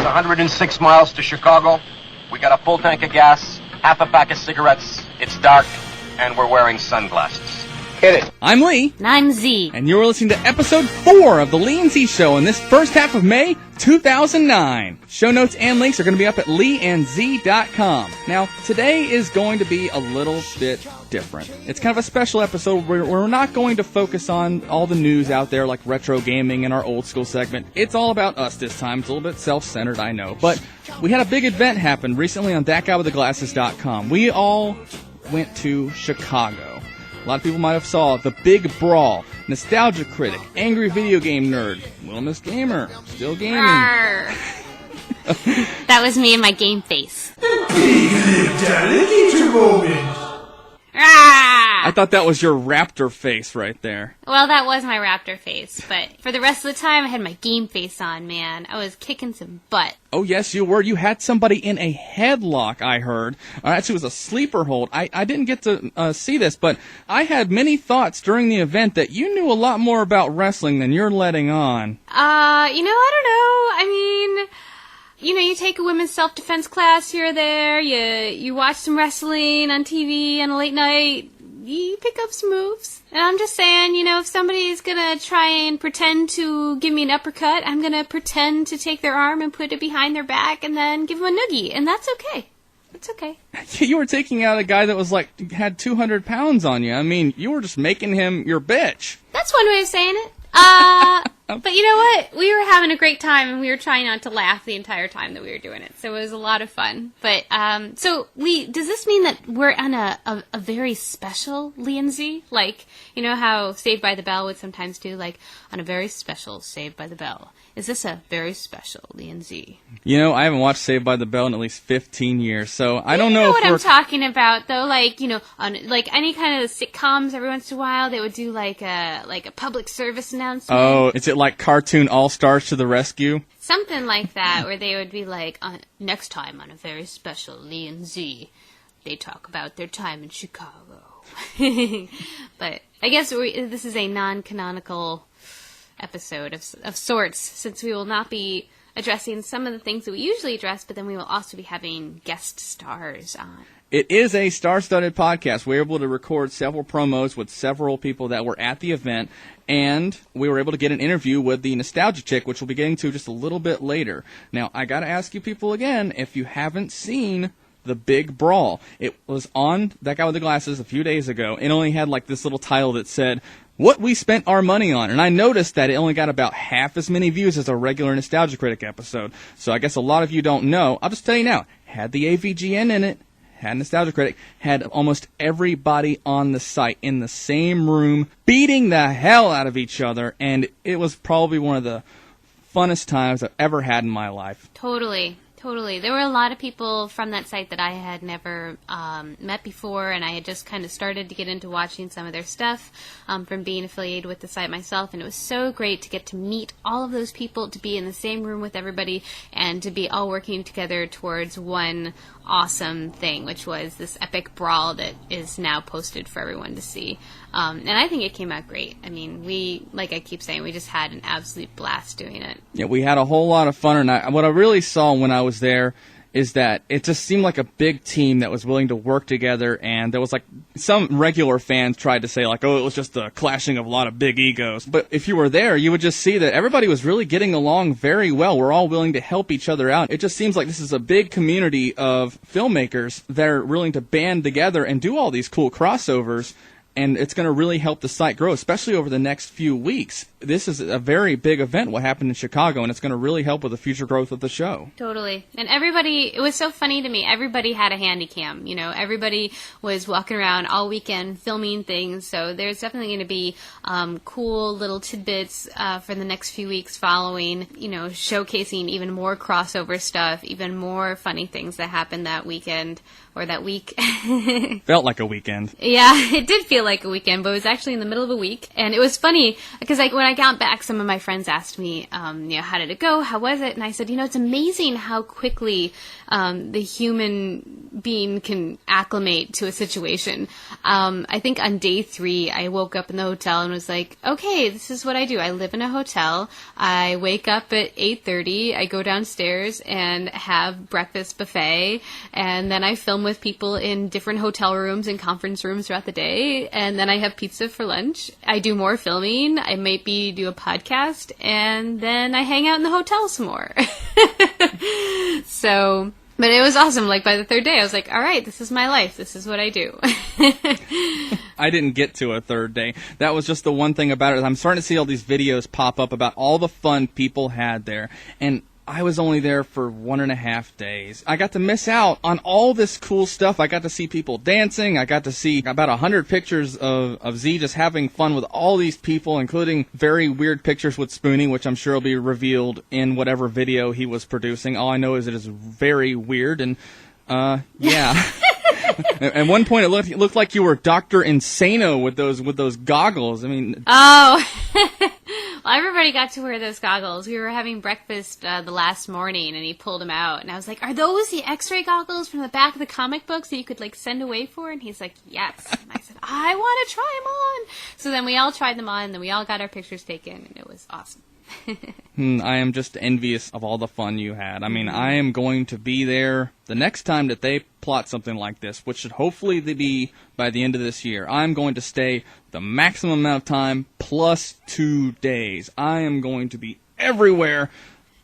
106 miles to Chicago. We got a full tank of gas, half a pack of cigarettes. It's dark, and we're wearing sunglasses. Hit it. I'm Lee. And I'm Z. And you're listening to episode 4 of the Lee and Z Show in this first half of May 2009. Show notes and links are going to be up at leeandz.com. Now, today is going to be a little bit different. It's kind of a special episode where we're not going to focus on all the news out there like retro gaming and our old school segment. It's all about us this time. It's a little bit self-centered, I know. But we had a big event happen recently on thatguywiththeglasses.com. We all went to Chicago. A lot of people might have saw The Big Brawl, Nostalgia Critic, Angry Video Game Nerd, Wilmus Gamer, Still Gaming. That was me and my game face. I thought that was your raptor face right there. Well, that was my raptor face, but for the rest of the time, I had my game face on, man. I was kicking some butt. Oh, yes, you were. You had somebody in a headlock, I heard. Actually, it was a sleeper hold. I didn't get to see this, but I had many thoughts during the event that you knew a lot more about wrestling than you're letting on. I don't know. I mean, you take a women's self-defense class here or there, you watch some wrestling on TV on a late night, you pick up some moves. And I'm just saying, if somebody's gonna try and pretend to give me an uppercut, I'm gonna pretend to take their arm and put it behind their back and then give them a noogie, and that's okay. It's okay. You were taking out a guy that was had 200 pounds on you. I mean, you were just making him your bitch. That's one way of saying it. But you know what? We were having a great time, and we were trying not to laugh the entire time that we were doing it. So it was a lot of fun. But, so, Lee, does this mean that we're on a very special Lee and Z? Like, you know how Saved by the Bell would sometimes do, on a very special Saved by the Bell. Is this a very special Lee and Z? I haven't watched Saved by the Bell in at least 15 years, so I don't know You know if what I'm talking about, though? On any kind of sitcoms, every once in a while, they would do, a public service announcement. Oh, is it like Cartoon All-Stars to the Rescue? Something like that, where they would be next time on a very special Lee and Z, they talk about their time in Chicago. But I guess this is a non-canonical episode of sorts, since we will not be addressing some of the things that we usually address, but then we will also be having guest stars on. It is a star-studded podcast. We were able to record several promos with several people that were at the event, and we were able to get an interview with the Nostalgia Chick, which we'll be getting to just a little bit later. Now, I got to ask you people again, if you haven't seen The Big Brawl, it was on That Guy with the Glasses a few days ago. It only had this little title that said, "What we spent our money on," and I noticed that it only got about half as many views as a regular Nostalgia Critic episode. So I guess a lot of you don't know. I'll just tell you now, had the AVGN in it, had Nostalgia Critic, had almost everybody on the site in the same room beating the hell out of each other, and it was probably one of the funnest times I've ever had in my life. Totally. There were a lot of people from that site that I had never met before, and I had just kind of started to get into watching some of their stuff from being affiliated with the site myself, and it was so great to get to meet all of those people, to be in the same room with everybody, and to be all working together towards one awesome thing, which was this epic brawl that is now posted for everyone to see. And I think it came out great. I mean, like I keep saying, we just had an absolute blast doing it. Yeah, we had a whole lot of fun, and what I really saw when I was there is that it just seemed like a big team that was willing to work together, and there was some regular fans tried to say it was just a clashing of a lot of big egos. But if you were there, you would just see that everybody was really getting along very well. We're all willing to help each other out. It just seems like this is a big community of filmmakers that are willing to band together and do all these cool crossovers. And it's going to really help the site grow, especially over the next few weeks. This is a very big event, what happened in Chicago, and it's going to really help with the future growth of the show. Totally. And it was so funny to me, everybody had a handy cam. Everybody was walking around all weekend filming things, so there's definitely going to be cool little tidbits for the next few weeks following, showcasing even more crossover stuff, even more funny things that happened that weekend. Or that week. Felt like a weekend. Yeah, it did feel like a weekend, but it was actually in the middle of a week. And it was funny, because when I got back, some of my friends asked me, how did it go? How was it? And I said, it's amazing how quickly the human being can acclimate to a situation. I think on day 3, I woke up in the hotel and was like, okay, this is what I do. I live in a hotel. I wake up at 8:30. I go downstairs and have breakfast buffet. And then I film with people in different hotel rooms and conference rooms throughout the day. And then I have pizza for lunch. I do more filming. I maybe do a podcast. And then I hang out in the hotel some more. So, but it was awesome. Like, by the 3rd day, I was like, all right, this is my life. This is what I do. I didn't get to a 3rd day. That was just the one thing about it. I'm starting to see all these videos pop up about all the fun people had there. And I was only there for 1.5 days. I got to miss out on all this cool stuff. I got to see people dancing. I got to see about 100 pictures of Z just having fun with all these people, including very weird pictures with Spoonie, which I'm sure will be revealed in whatever video he was producing. All I know is it is very weird, and yeah. At one point, it looked like you were Dr. Insano with those goggles. I mean, oh. Well, everybody got to wear those goggles. We were having breakfast the last morning, and he pulled them out. And I was like, are those the x-ray goggles from the back of the comic books that you could, send away for? And he's like, yes. And I said, I want to try them on. So then we all tried them on, and then we all got our pictures taken, and it was awesome. I am just envious of all the fun you had. I mean, I am going to be there the next time that they plot something like this, which should hopefully be by the end of this year. I'm going to stay the maximum amount of time plus 2 days. I am going to be everywhere.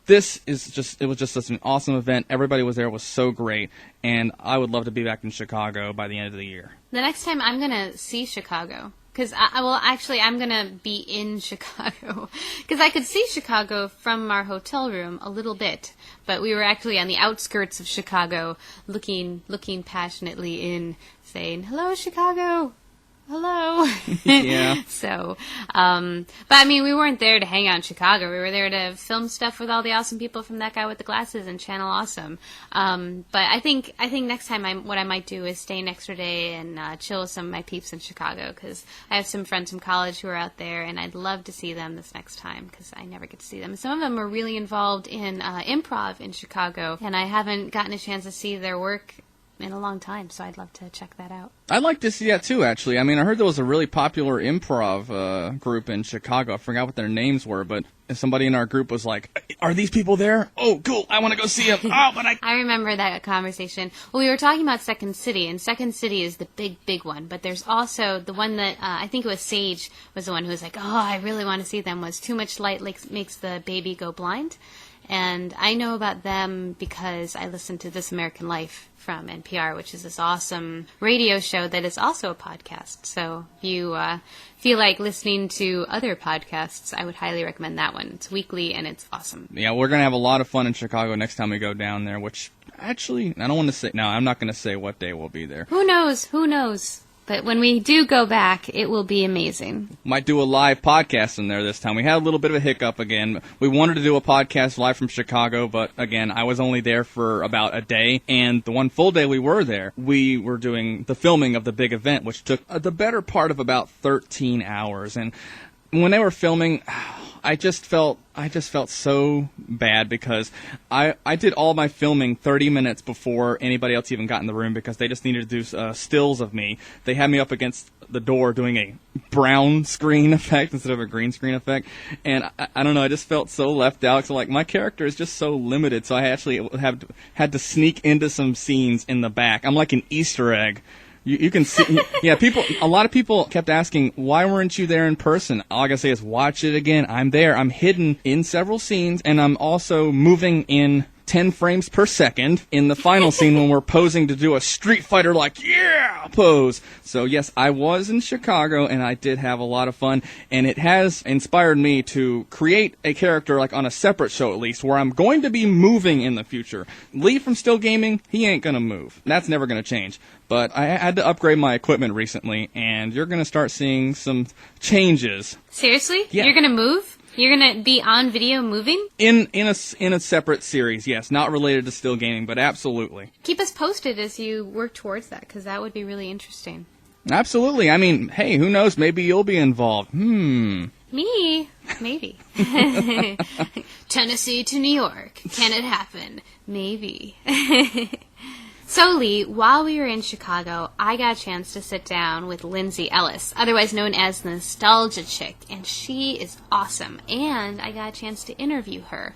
It was just such an awesome event. Everybody was there. It was so great. And I would love to be back in Chicago by the end of the year. The next time I'm going to see Chicago. Because, I'm going to be in Chicago. Because I could see Chicago from our hotel room a little bit. But we were actually on the outskirts of Chicago, looking passionately in, saying, hello, Chicago. Hello. Yeah. So, but we weren't there to hang out in Chicago. We were there to film stuff with all the awesome people from That Guy with the Glasses and Channel Awesome. But I think next time what I might do is stay an extra day and chill with some of my peeps in Chicago, because I have some friends from college who are out there, and I'd love to see them this next time, because I never get to see them. Some of them are really involved in improv in Chicago, and I haven't gotten a chance to see their work in a long time, so I'd love to check that out. I'd like to see that too, actually. I heard there was a really popular improv group in Chicago. I forgot what their names were, but somebody in our group was like, are these people there? Oh, cool, I want to go see them. Oh, but I remember that conversation. Well, we were talking about Second City, and Second City is the big one, but there's also the one that, I think it was Sage was the one who was like, oh, I really want to see them, was Too Much Light Makes the Baby Go Blind. And I know about them because I listen to This American Life from NPR, which is this awesome radio show that is also a podcast. So if you feel like listening to other podcasts, I would highly recommend that one. It's weekly, and it's awesome. Yeah, we're going to have a lot of fun in Chicago next time we go down there, which actually, I don't want to say, no, I'm not going to say what day we'll be there. Who knows? But when we do go back, it will be amazing. Might do a live podcast in there this time. We had a little bit of a hiccup again. We wanted to do a podcast live from Chicago, but again, I was only there for about a day. And the one full day we were there, we were doing the filming of the big event, which took the better part of about 13 hours. And when they were filming, I just felt so bad, because I did all my filming 30 minutes before anybody else even got in the room, because they just needed to do stills of me. They had me up against the door doing a brown screen effect instead of a green screen effect, and I don't know, I just felt so left out. So my character is just so limited, so I actually had to sneak into some scenes in the back. I'm like an Easter egg. You can see, yeah, a lot of people kept asking, why weren't you there in person? All I gotta say is watch it again. I'm there. I'm hidden in several scenes, and I'm also moving in 10 frames per second in the final scene when we're posing to do a Street Fighter yeah pose. So yes, I was in Chicago, and I did have a lot of fun, and it has inspired me to create a character on a separate show at least, where I'm going to be moving in the future. Lee from Still Gaming, he ain't gonna move. That's never gonna change. But I had to upgrade my equipment recently, and you're going to start seeing some changes. Seriously? Yeah. You're going to move? You're going to be on video moving? In a separate series, yes. Not related to Still Gaming, but absolutely. Keep us posted as you work towards that, because that would be really interesting. Absolutely. Hey, who knows? Maybe you'll be involved. Me? Maybe. Tennessee to New York. Can it happen? Maybe. So, Lee, while we were in Chicago, I got a chance to sit down with Lindsay Ellis, otherwise known as the Nostalgia Chick, and she is awesome. And I got a chance to interview her.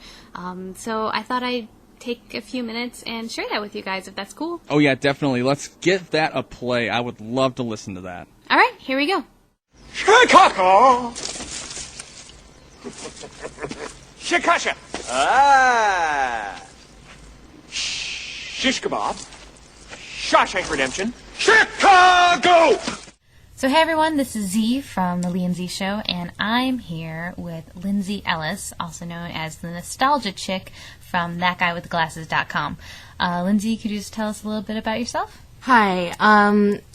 So I thought I'd take a few minutes and share that with you guys, if that's cool. Oh, yeah, definitely. Let's give that a play. I would love to listen to that. All right, here we go. Chicago! Shikasha! Shish kebab. Shawshank Redemption. Chicago! So hey everyone, this is Z from The Lee and Z Show, and I'm here with Lindsay Ellis, also known as the Nostalgia Chick from ThatGuyWithGlasses.com. Lindsay, could you just tell us a little bit about yourself? Hi,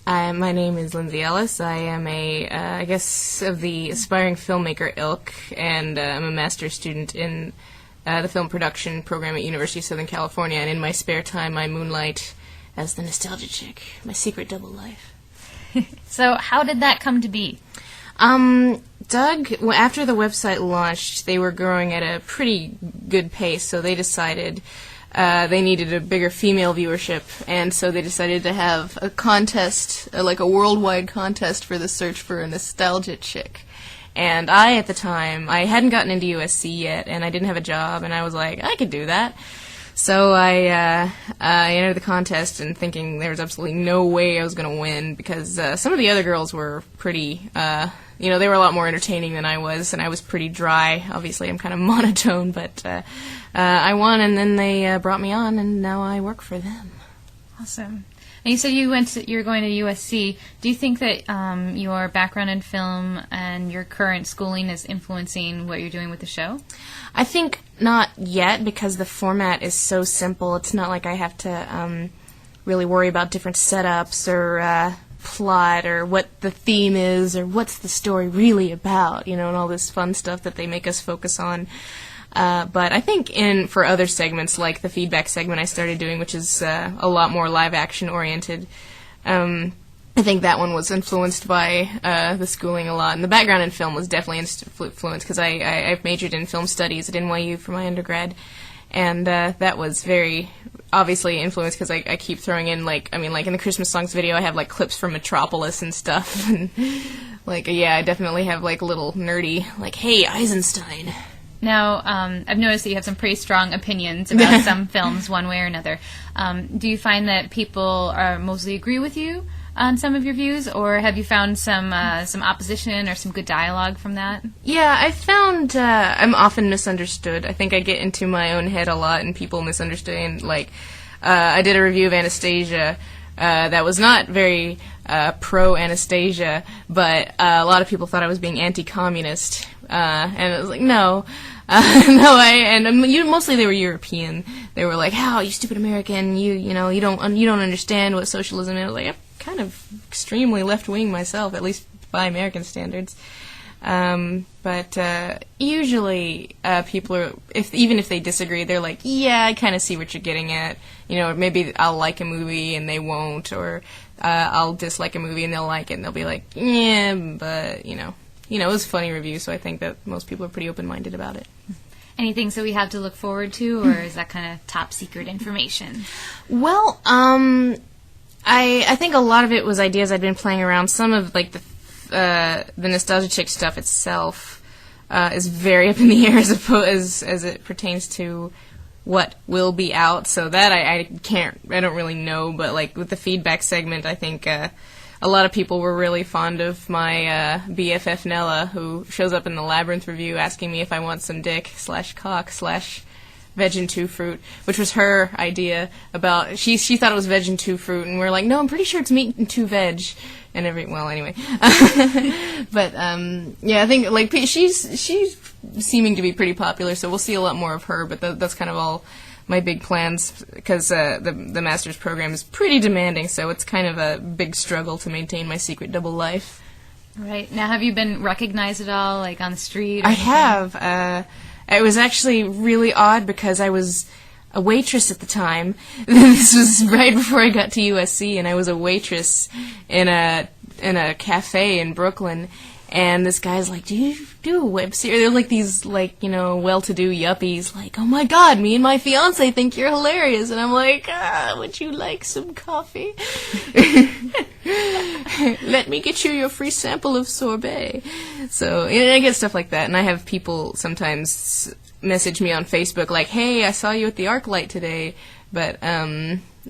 my name is Lindsay Ellis. I am I guess, of the aspiring filmmaker ilk, and I'm a master's student in the film production program at University of Southern California, and in my spare time I moonlight as the Nostalgia Chick, my secret double life. So how did that come to be? Doug, after the website launched, they were growing at a pretty good pace, so they decided they needed a bigger female viewership, and so they decided to have a contest, like a worldwide contest for the search for a Nostalgia Chick. And at the time, I hadn't gotten into USC yet, and I didn't have a job, and I was like, I could do that. So I entered the contest and thinking there was absolutely no way I was going to win, because some of the other girls were pretty, they were a lot more entertaining than I was, and I was pretty dry. Obviously, I'm kind of monotone, but I won, and then they brought me on, and now I work for them. Awesome. And you said you're going to USC. Do you think that your background in film and your current schooling is influencing what you're doing with the show? I think not yet, because the format is so simple. It's not like I have to really worry about different setups or plot or what the theme is or what's the story really about, and all this fun stuff that they make us focus on. But I think for other segments, like the feedback segment I started doing, which is a lot more live-action oriented, I think that one was influenced by the schooling a lot. And the background in film was definitely influenced, because I've majored in film studies at NYU for my undergrad. And that was very obviously influenced, because I keep throwing in, in the Christmas songs video, I have, clips from Metropolis and stuff. And, I definitely have, little nerdy, hey, Eisenstein. Now, I've noticed that you have some pretty strong opinions about some films, one way or another. Do you find that people mostly agree with you on some of your views, or have you found some opposition or some good dialogue from that? Yeah, I found I'm often misunderstood. I think I get into my own head a lot, and people misunderstand. I did a review of Anastasia that was not very pro-Anastasia, but a lot of people thought I was being anti-communist, and it was no. Mostly they were European. They were like, "How, you stupid American? You don't understand what socialism is." I was like, I'm kind of extremely left-wing myself, at least by American standards. But usually people are, even if they disagree, they're like, "Yeah, I kind of see what you're getting at." Maybe I'll like a movie and they won't, or I'll dislike a movie and they'll like it and they'll be like, "Yeah, but it was a funny review," so I think that most people are pretty open-minded about it. Anything so we have to look forward to, or is that kind of top-secret information? Well, I think a lot of it was ideas I'd been playing around. Some of, the Nostalgia Chick stuff itself is very up in the air as it pertains to what will be out, so that I don't really know, but, with the feedback segment, I think a lot of people were really fond of my BFF Nella, who shows up in the Labyrinth review asking me if I want some dick /cock/ veg and two fruit, which was her idea about, she thought it was veg and two fruit, and we're like, no, I'm pretty sure it's meat and two veg, and anyway. But, I think, she's seeming to be pretty popular, so we'll see a lot more of her, but that's kind of all my big plans, because the master's program is pretty demanding, so it's kind of a big struggle to maintain my secret double life. Right. Now, have you been recognized at all, on the street? I have. It was actually really odd, because I was a waitress at the time. This was right before I got to USC, and I was a waitress in a cafe in Brooklyn. And this guy's like, do you do a web series? They're like these, like, you know, well-to-do yuppies, like, oh my god, me and my fiance think you're hilarious. And I'm like, would you like some coffee? Let me get you your free sample of sorbet. So, and I get stuff like that, and I have people sometimes message me on Facebook like, hey, I saw you at the ArcLight today, but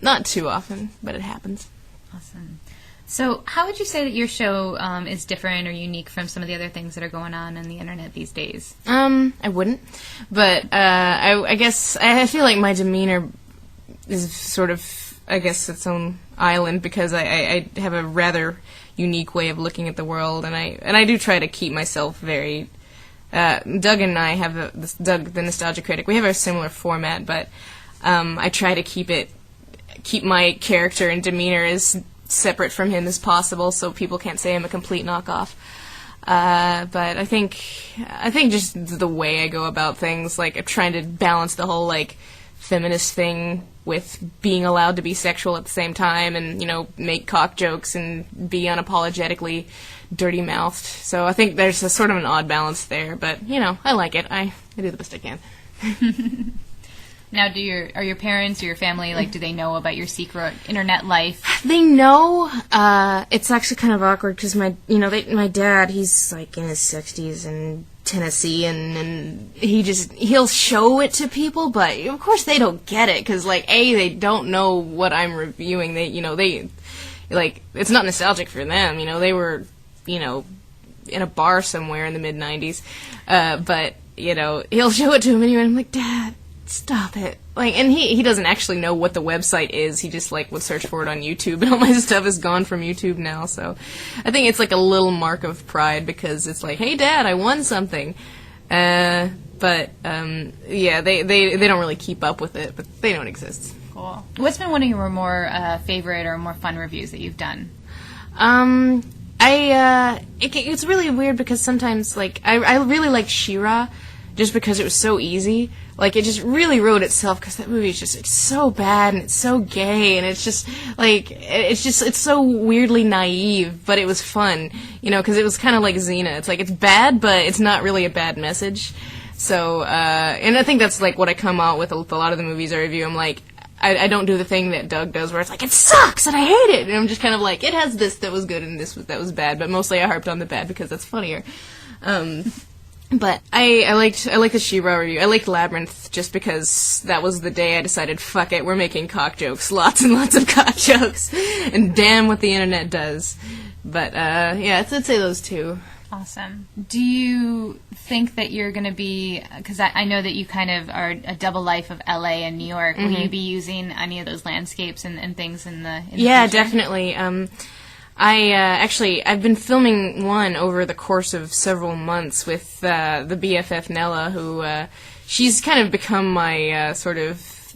not too often, but it happens. Awesome. So how would you say that your show is different or unique from some of the other things that are going on the internet these days? I wouldn't, but I guess I feel like my demeanor is sort of, I guess, its own island, because I have a rather unique way of looking at the world, and I do try to keep myself very. Doug and I have Doug, the Nostalgia Critic. We have a similar format, but I try to keep my character and demeanor as separate from him as possible, so people can't say I'm a complete knockoff. But I think just the way I go about things, like I'm trying to balance the whole like feminist thing with being allowed to be sexual at the same time, and you know, make cock jokes and be unapologetically dirty mouthed. So I think there's a sort of an odd balance there, but you know, I like it. I do the best I can. Now, are your parents or your family, like, do they know about your secret internet life? They know. It's actually kind of awkward because my dad, he's like in his 60s in Tennessee, and he'll show it to people, but of course they don't get it because like they don't know what I'm reviewing. They like, it's not nostalgic for them. You know, they were in a bar somewhere in the mid '90s, but you know, he'll show it to him anyway. And I'm like, Dad, stop it. Like, and he doesn't actually know what the website is. He just like would search for it on YouTube, and all my stuff is gone from YouTube now. So I think it's like a little mark of pride, because it's like, hey Dad, I won something. But yeah, they don't really keep up with it, but they don't exist. Cool. What's been one of your more favorite or more fun reviews that you've done? It's really weird because sometimes, like, I really like She-Ra just because it was so easy. Like, it just really wrote itself, because that movie is just like, so bad, and it's so gay, and it's just, like, it's so weirdly naive, but it was fun, you know, because it was kind of like Xena. It's like, it's bad, but it's not really a bad message. So, and I think that's, like, what I come out with a lot of the movies I review. I'm like, I don't do the thing that Doug does where it's like, it sucks and I hate it, and I'm just kind of like, it has this that was good and this that was bad, but mostly I harped on the bad because that's funnier. But I liked the She-Ra review. I liked Labyrinth just because that was the day I decided, fuck it, we're making cock jokes, lots and lots of cock jokes, and damn what the internet does. But yeah, I'd say those two. Awesome. Do you think that you're going to be, because I know that you kind of are a double life of LA and New York, will you be using any of those landscapes and things in the Yeah, future? definitely. I've been filming one over the course of several months with the BFF Nella, who she's kind of become my sort of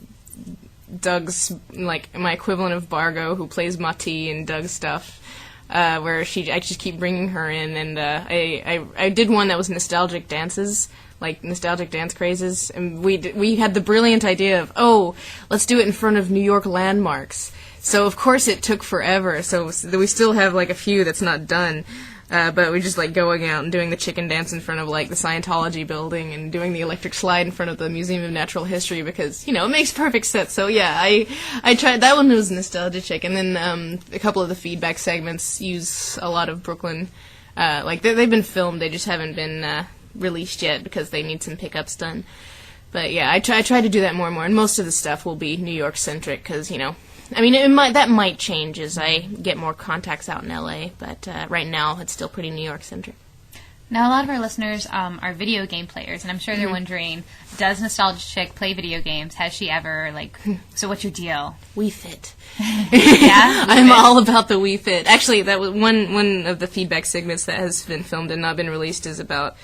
Doug's, like, my equivalent of Bargo, who plays Mati in Doug's stuff. Where I just keep bringing her in, and I did one that was nostalgic dances, like nostalgic dance crazes, and we had the brilliant idea of, let's do it in front of New York landmarks. So of course it took forever. So we still have like a few that's not done, but we're just like going out and doing the chicken dance in front of like the Scientology building, and doing the electric slide in front of the Museum of Natural History, because it makes perfect sense. So yeah, I tried that one. Was nostalgia chick, and then a couple of the feedback segments use a lot of Brooklyn. Like they've been filmed, they just haven't been released yet because they need some pickups done. But yeah, I try to do that more and more, and most of the stuff will be New York centric, because I mean, that might change as I get more contacts out in LA, but right now it's still pretty New York centric. Now, a lot of our listeners are video game players, and I'm sure they're wondering, does Nostalgia Chick play video games? Has she ever, so what's your deal? Wii Fit. Yeah? I'm all about the Wii Fit. Actually, that was one of the feedback segments that has been filmed and not been released is about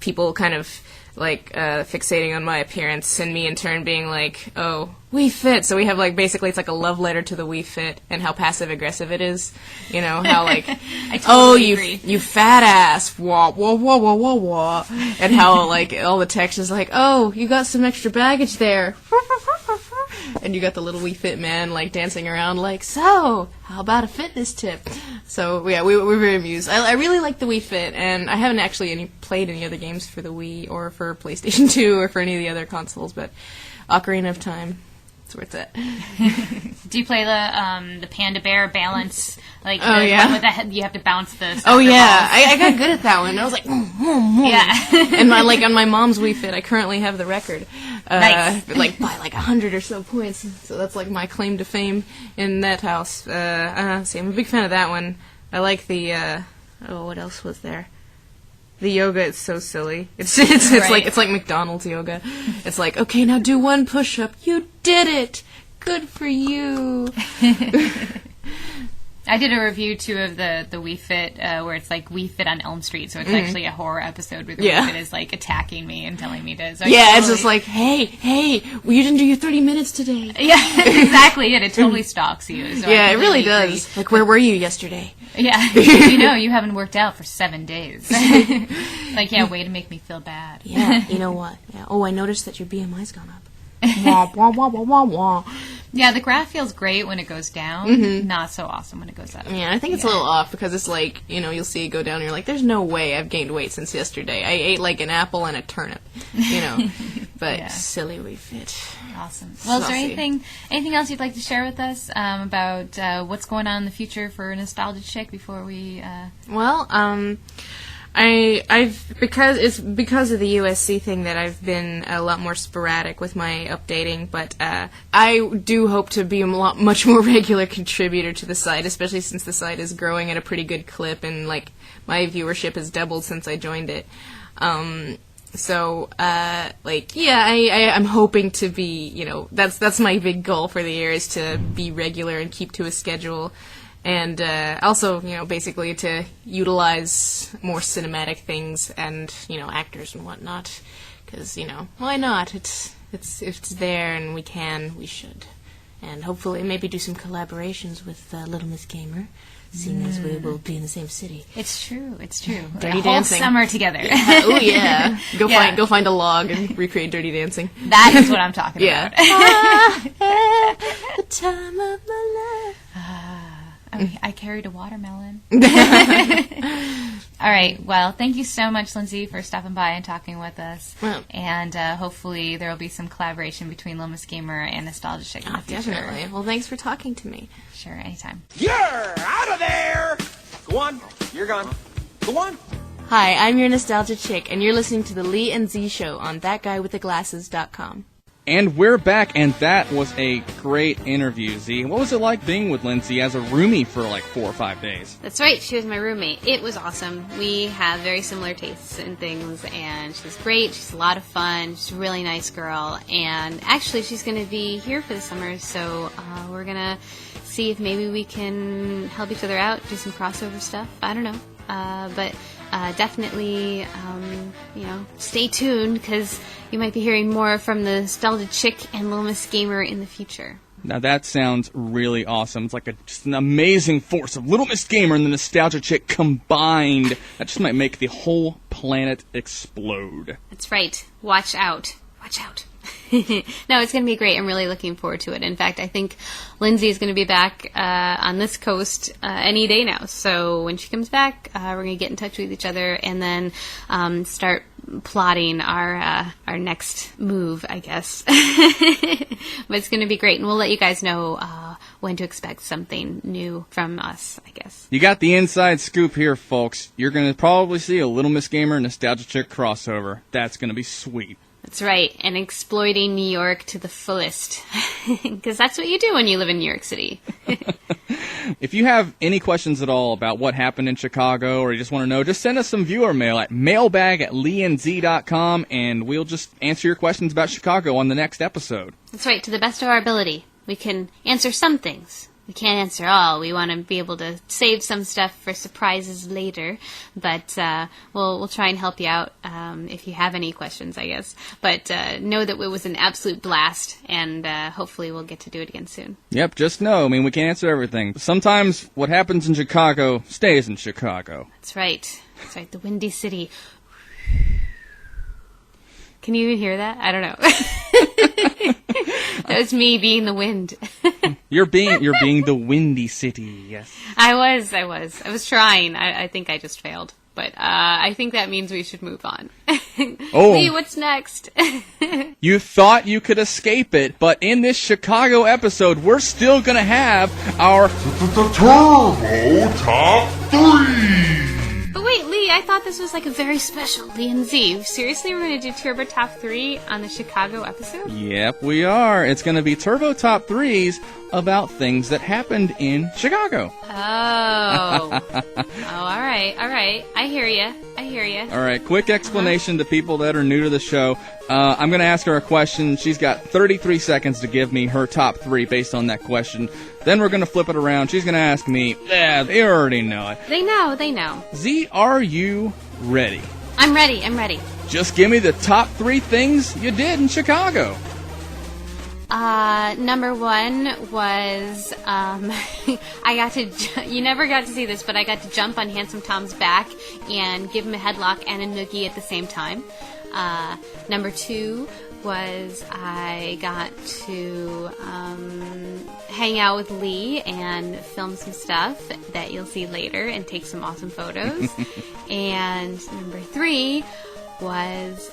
people kind of fixating on my appearance, and me in turn being like, oh, Wii Fit. So we have basically it's like a love letter to the Wii Fit and how passive aggressive it is. How I totally agree. you fat ass, wah wah wah wah wah wah, and how all the text is like, oh, you got some extra baggage there. And you got the little Wii Fit man dancing around so how about a fitness tip? So yeah, we're very amused. I really like the Wii Fit, and I haven't actually played any other games for the Wii or for PlayStation 2 or for any of the other consoles, but Ocarina of Time, it's where it's at. Do you play the Panda Bear balance? Like, Oh, the yeah. one with the head, you have to bounce the. Oh yeah, balls? I got good at that one. I was like, Yeah. and on my mom's Wii Fit, I currently have the record. Nice. By 100 or so points. So that's like my claim to fame in that house. See, I'm a big fan of that one. I like the. What else was there? The yoga is so silly. It's Right. like McDonald's yoga. It's like, okay, now do one push-up. You did it. Good for you. I did a review too of the Wii Fit where it's like Wii Fit on Elm Street, so it's actually a horror episode where the Yeah. Wii Fit is like attacking me and telling me to. So Yeah, it's just like, hey, well, you didn't do your 30 minutes today. Yeah, exactly. It totally stalks you. So I Yeah, it really completely does. Like, where were you yesterday? agree. Yeah, you haven't worked out for 7 days. Like, yeah, way to make me feel bad. Yeah, you know what? Yeah. Oh, I noticed that your BMI's gone up. Wah, wah, wah, wah, wah, wah. Yeah, the graph feels great when it goes down. Not so awesome when it goes up. Yeah, I think it's a little off because it's like, you'll see it go down and you're like, there's no way I've gained weight since yesterday. I ate like an apple and a turnip, But Yeah. silly Wii Fit. Awesome. Well, is there Saucy. anything else you'd like to share with us about what's going on in the future for Nostalgia Chick before we? Well, because of the USC thing that I've been a lot more sporadic with my updating, but I do hope to be a much more regular contributor to the site, especially since the site is growing at a pretty good clip and like my viewership has doubled since I joined it. I'm hoping to be, that's my big goal for the year is to be regular and keep to a schedule. And also, basically to utilize more cinematic things and, actors and whatnot. Because, why not? If it's there and we should. And hopefully maybe do some collaborations with Little Miss Gamer, seeing as we will be in the same city. It's true. Dirty a whole Dancing. summer together. Oh, yeah. Yeah. Go find a log and recreate Dirty Dancing. That is what I'm talking Yeah. about. The time of my life. I carried a watermelon. All right. Well, thank you so much, Lindsay, for stopping by and talking with us. Well- And hopefully there will be some collaboration between Little Miss Gamer and Nostalgia Chick in the future. Definitely. Well, thanks for talking to me. Sure, anytime. You're out of there! Go on. You're gone. Go on. Hi, I'm your Nostalgia Chick, and you're listening to the Lee and Z Show on ThatGuyWithTheGlasses.com. And we're back, and that was a great interview, Z. What was it like being with Lindsay as a roomie for like 4 or 5 days? That's right, she was my roommate. It was awesome. We have very similar tastes in things, and she's great. She's a lot of fun. She's a really nice girl. And actually, she's going to be here for the summer, so we're going to see if maybe we can help each other out, do some crossover stuff. I don't know. But definitely, stay tuned, because you might be hearing more from the Nostalgia Chick and Little Miss Gamer in the future. Now that sounds really awesome. It's like just an amazing force of Little Miss Gamer and the Nostalgia Chick combined. That just might make the whole planet explode. That's right. Watch out. Watch out. No, it's going to be great. I'm really looking forward to it. In fact, I think Lindsay is going to be back on this coast any day now. So when she comes back, we're going to get in touch with each other and then start plotting our next move, I guess. But it's going to be great, and we'll let you guys know when to expect something new from us, I guess. You got the inside scoop here, folks. You're going to probably see a Little Miss Gamer and Nostalgia Chick crossover. That's going to be sweet. That's right, and exploiting New York to the fullest. Because that's what you do when you live in New York City. If you have any questions at all about what happened in Chicago, or you just want to know, just send us some viewer mail at mailbag@leandz.com, and we'll just answer your questions about Chicago on the next episode. That's right, to the best of our ability. We can answer some things. We can't answer all. We want to be able to save some stuff for surprises later, but we'll try and help you out if you have any questions, I guess. But know that it was an absolute blast, and hopefully we'll get to do it again soon. Yep, just know, we can't answer everything. Sometimes what happens in Chicago stays in Chicago. That's right. That's right, the Windy City. Can you even hear that? I don't know. That was me being the wind. You're being the windy city. Yes. I was trying. I think I just failed. But I think that means we should move on. Oh. Lee, what's next? You thought you could escape it, but in this Chicago episode, we're still going to have our Turbo Top 3! But wait, Lee, I thought this was like a very special Lee and Z. Seriously, we're going to do Turbo Top 3 on the Chicago episode? Yep, we are. It's going to be Turbo Top 3s about things that happened in Chicago. Oh. All right. I hear you. All right, quick explanation to people that are new to the show. I'm going to ask her a question. She's got 33 seconds to give me her top 3 based on that question. Then we're going to flip it around. She's going to ask me. Yeah, they already know it. They know. Z, are you ready? I'm ready. Just give me the top 3 things you did in Chicago. Number 1 was, you never got to see this, but I got to jump on Handsome Tom's back and give him a headlock and a noogie at the same time. Number 2 was I got to, hang out with Lee and film some stuff that you'll see later and take some awesome photos. And number 3 was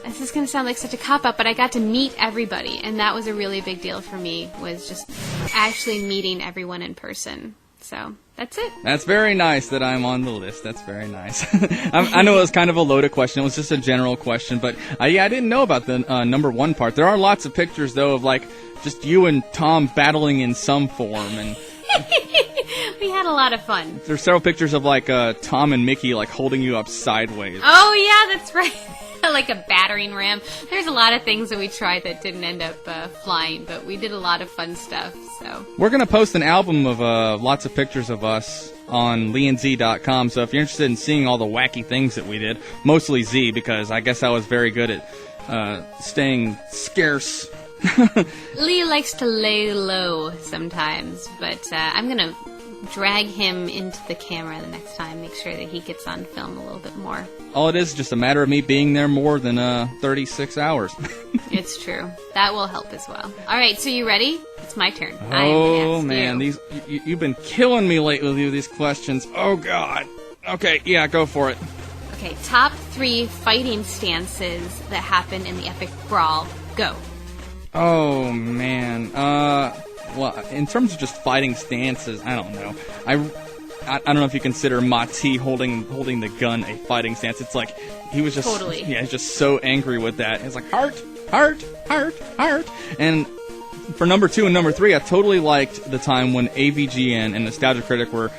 this is going to sound like such a cop-out, but I got to meet everybody, and that was a really big deal for me, was just actually meeting everyone in person. So, that's it. That's very nice that I'm on the list. That's very nice. I know it was kind of a loaded question. It was just a general question, but I didn't know about the number 1 part. There are lots of pictures, though, of, like, just you and Tom battling in some form, and we had a lot of fun. There's several pictures of, like, Tom and Mickey, like, holding you up sideways. Oh, yeah, that's right. Like a battering ram. There's a lot of things that we tried that didn't end up flying, but we did a lot of fun stuff. So we're going to post an album of lots of pictures of us on leandz.com, so if you're interested in seeing all the wacky things that we did, mostly Z, because I guess I was very good at staying scarce. Lee likes to lay low sometimes, but I'm going to drag him into the camera the next time, make sure that he gets on film a little bit more. All it is just a matter of me being there more than 36 hours. It's true. That will help as well. All right, so you ready? It's my turn. Oh, man, you've been killing me lately with these questions. Oh, God. Okay, yeah, go for it. Okay, top 3 fighting stances that happened in the epic brawl. Go. Oh, man. Well, in terms of just fighting stances, I don't know. I don't know if you consider Mati holding the gun a fighting stance. It's like he was just totally. Yeah, he's just so angry with that. He's like heart. And for number 2 and number 3, I totally liked the time when AVGN and Nostalgia Critic were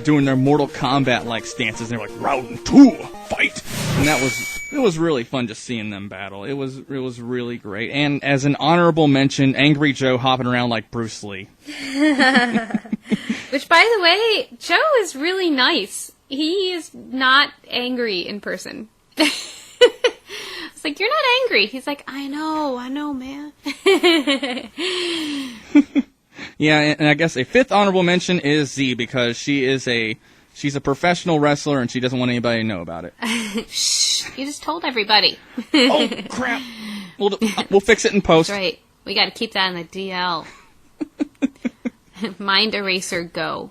doing their Mortal Kombat like stances. And they were like round 2, fight, and it was really fun just seeing them battle. It was really great. And as an honorable mention, Angry Joe hopping around like Bruce Lee. Which, by the way, Joe is really nice. He is not angry in person. It's like, you're not angry. He's like, I know, man. Yeah, and I guess a 5th honorable mention is Z, because she's a professional wrestler and she doesn't want anybody to know about it. Shh, you just told everybody. Oh, crap. We'll fix it in post. That's right. We got to keep that in the DL. Mind eraser, go.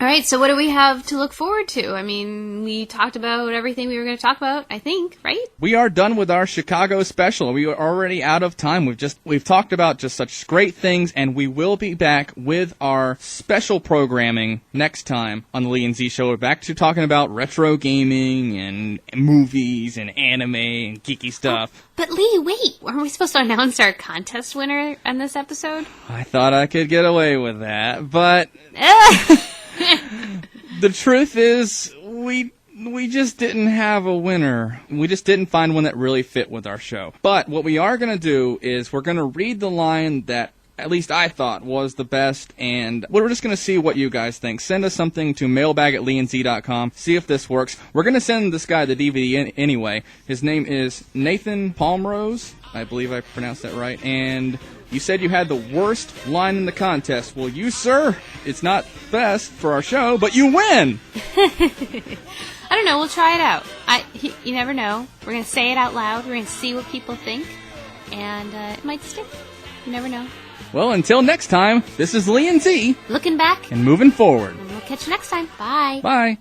All right, so what do we have to look forward to? I mean, we talked about everything we were going to talk about, I think, right? We are done with our Chicago special. We are already out of time. We've talked about just such great things, and we will be back with our special programming next time on the Lee and Z Show. We're back to talking about retro gaming and movies and anime and geeky stuff. But Lee, wait, weren't we supposed to announce our contest winner on this episode? I thought I could get away with that, but the truth is, we just didn't have a winner. We just didn't find one that really fit with our show. But what we are going to do is we're going to read the line that at least I thought was the best, and we're just going to see what you guys think. Send us something to mailbag@leandz.com. See if this works. We're going to send this guy the DVD anyway. His name is Nathan Palmrose. I believe I pronounced that right. And you said you had the worst line in the contest. Well, you, sir, it's not best for our show, but you win! I don't know. We'll try it out. You never know. We're going to say it out loud. We're going to see what people think. and it might stick. You never know. Well, until next time, this is Lee and Z. Looking back, And moving forward. and we'll catch you next time. Bye. Bye.